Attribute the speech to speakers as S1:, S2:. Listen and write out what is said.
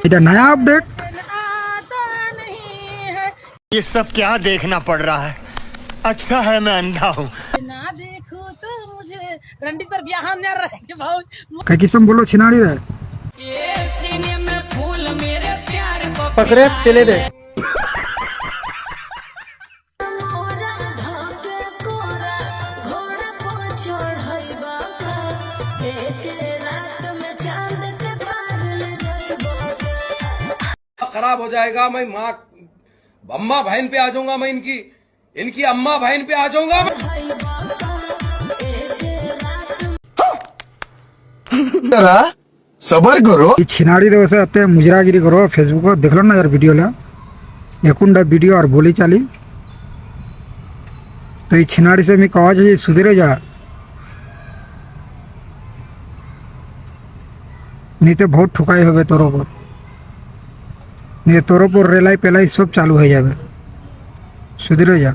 S1: এটা नया अपडेट।
S2: ये सब क्या देखना पड़ रहा है। अच्छा है मैं अंधा हूँ।
S3: ना देखो तो मुझे रंडी पर ब्याह न रखे भाव
S1: कई किस्म बोलो छिनाड़ी रहे।
S3: ये सीने में फूल मेरे प्यार को
S4: पकड़े चले दे।
S5: खराब हो जाएगा। मैं माँ अम्मा बहन पे आ जाऊंगा। मैं इनकी अम्मा बहन पे आ जाऊंगा।
S6: सबर करो।
S1: ಈ छिनाड़ी दोस्त अते मुजरागिरी करो फेसबुक देखलो ना यार वीडियो ला एकुंडा वीडियो और बोली चाली तो ये छिनाड़ी से मैं कहा जे सुधरे जा नहीं तो बहुत ठुकाई होबे तोरो पर नहीं तोरो पर रेलाई पेलाई सब चालू हो जाबे सुधरे जा।